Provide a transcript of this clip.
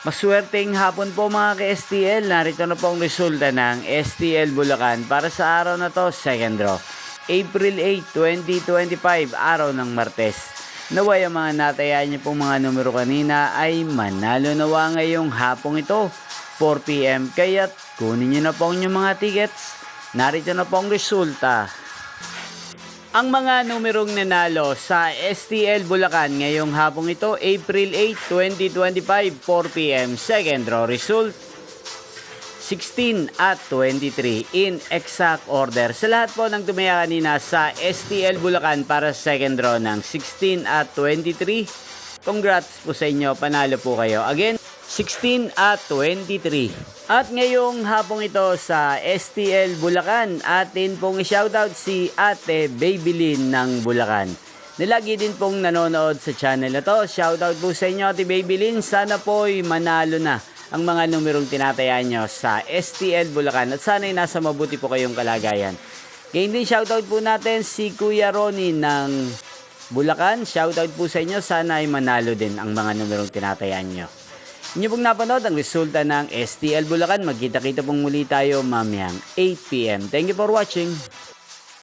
Maswerteng hapon po mga ka-STL. Narito na po ang resulta ng STL Bulacan para sa araw na to, second draw. April 8, 2025, araw ng Martes. Naway ang mga natayaan niyo pong mga numero kanina ay manalo nawa ngayong hapong ito, 4 PM. Kaya't kunin niyo na po ang inyong mga tickets. Narito na po ang resulta. Ang mga numerong nanalo sa STL Bulacan ngayong hapong ito, April 8, 2025, 4 PM. Second draw result, 16 at 23 in exact order. Sa lahat po ng tumaya kanina sa STL Bulacan para sa second draw ng 16 at 23, congrats po sa inyo, panalo po kayo. Again, 16 at 23. At ngayong hapong ito sa STL Bulacan, atin pong i-shoutout si Ate Babylin ng Bulacan. Nilagi din pong nanonood sa channel na to. Shoutout po sa inyo, Ate Babylin. Sana po'y manalo na ang mga numerong tinatayaan nyo sa STL Bulacan. At sana'y nasa mabuti po kayong kalagayan. Ngayon din shoutout po natin si Kuya Ronnie ng Bulacan. Shoutout po sa inyo. Sana ay manalo din ang mga numerong tinatayaan nyo. Inyo pong napanood ang resulta ng STL Bulacan. Magkita-kita pong muli tayo mamayang 8 PM. Thank you for watching.